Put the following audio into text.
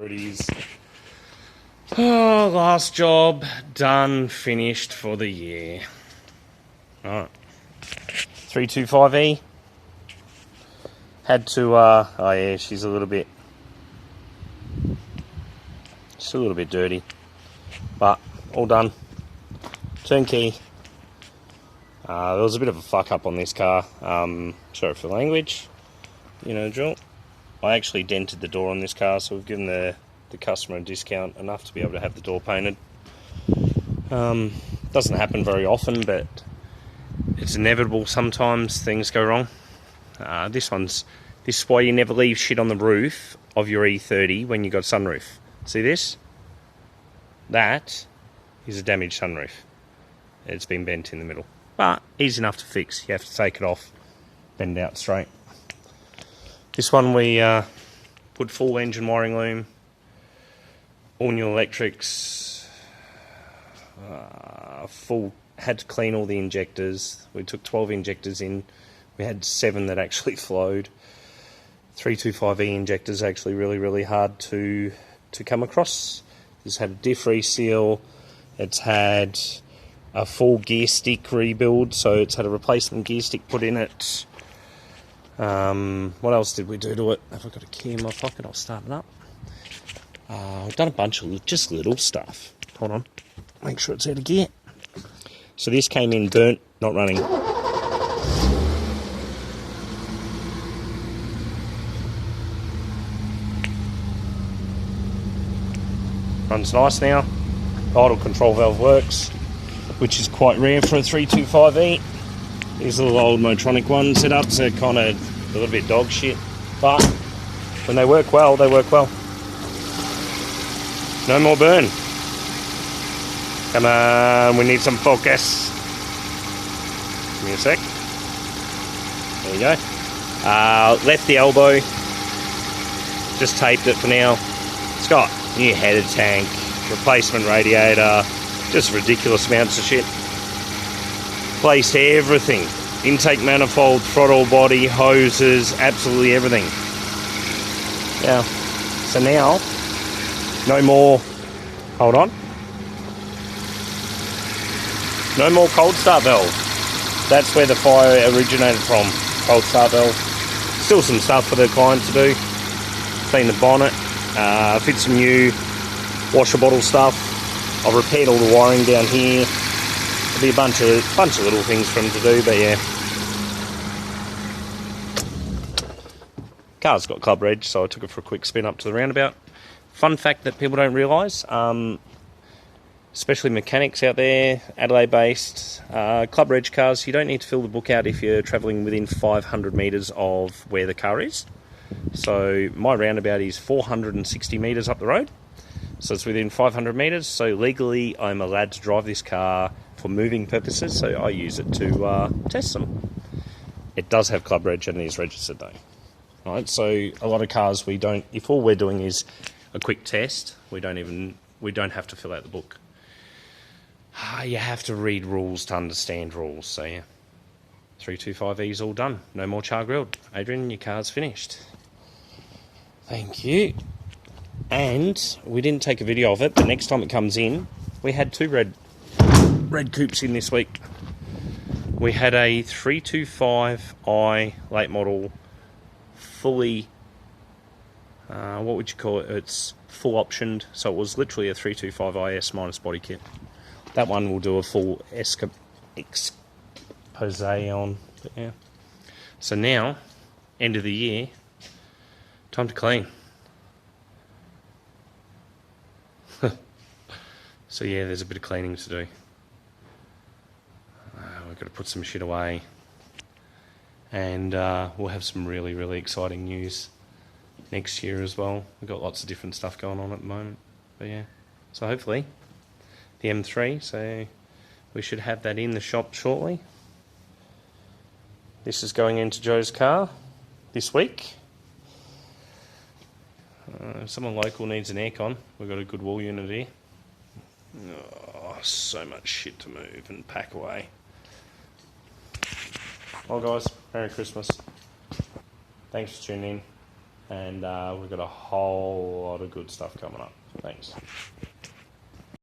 it is. Oh, last job done, finished for the year. Alright. 325E. Had to, oh yeah, she's a little bit dirty. But, all done. Turnkey. There was a bit of a fuck up on this car. Sorry for the language. You know the drill. I actually dented the door on this car, so we've given the customer a discount enough to be able to have the door painted. Doesn't happen very often, but it's inevitable. Sometimes things go wrong. This is why you never leave shit on the roof of your E30 when you got sunroof. See this? That is a damaged sunroof. It's been bent in the middle, but easy enough to fix. You have to take it off, bend it out straight. This one we put full engine wiring loom, all new electrics, had to clean all the injectors. We took 12 injectors in. We had 7 that actually flowed. 325E injectors actually really hard to come across. It's had a diff reseal. It's had a full gear stick rebuild, so it's had a replacement gear stick put in it. What else did we do to it? Have I got a key in my pocket? I'll start it up. I've done a bunch of just little stuff. Hold on. Make sure it's out of gear. So this came in burnt, not running. Runs nice now. The idle control valve works, which is quite rare for a 325E. These little old Motronic ones setups are kind of a little bit dog shit, but when they work well, they work well. No more burn. Come on, we need some focus. Give me a sec. There you go. Left the elbow. Just taped it for now. It's got new header tank, replacement radiator, just ridiculous amounts of shit. Replaced everything. Intake manifold, throttle body, hoses, absolutely everything. Yeah. So now, no more, hold on. No more cold start valve. That's where the fire originated from, cold start valve. Still some stuff for the client to do. Clean the bonnet, fit some new washer bottle stuff. I've repaired all the wiring down here. There'll be a bunch of little things for him to do, but yeah. Car's got club reg, so I took it for a quick spin up to the roundabout. Fun fact that people don't realise, especially mechanics out there, Adelaide based, club reg cars, you don't need to fill the book out if you're travelling within 500 metres of where the car is. So my roundabout is 460 metres up the road. So it's within 500 metres, so legally I'm allowed to drive this car for moving purposes, so I use it to test them. It does have club reg and is registered though. Right, so a lot of cars we don't, if all we're doing is a quick test, we don't have to fill out the book. You have to read rules to understand rules, so yeah. 325E is all done. No more char grilled. Adrian, your car's finished. Thank you. And we didn't take a video of it, but next time it comes in, we had 2 red coupes in this week. We had a 325i late model, fully, what would you call it? It's full optioned, so it was literally a 325IS minus body kit. That one will do a full expose on, but yeah. So now, end of the year, time to clean. So yeah, there's a bit of cleaning to do. We've got to put some shit away. And we'll have some really exciting news next year as well. We've got lots of different stuff going on at the moment. But yeah, so hopefully the M3, so we should have that in the shop shortly. This is going into Joe's car this week. If someone local needs an aircon, we've got a good wall unit here. Oh, so much shit to move and pack away. Well guys, Merry Christmas. Thanks for tuning in. and we've got a whole lot of good stuff coming up. Thanks.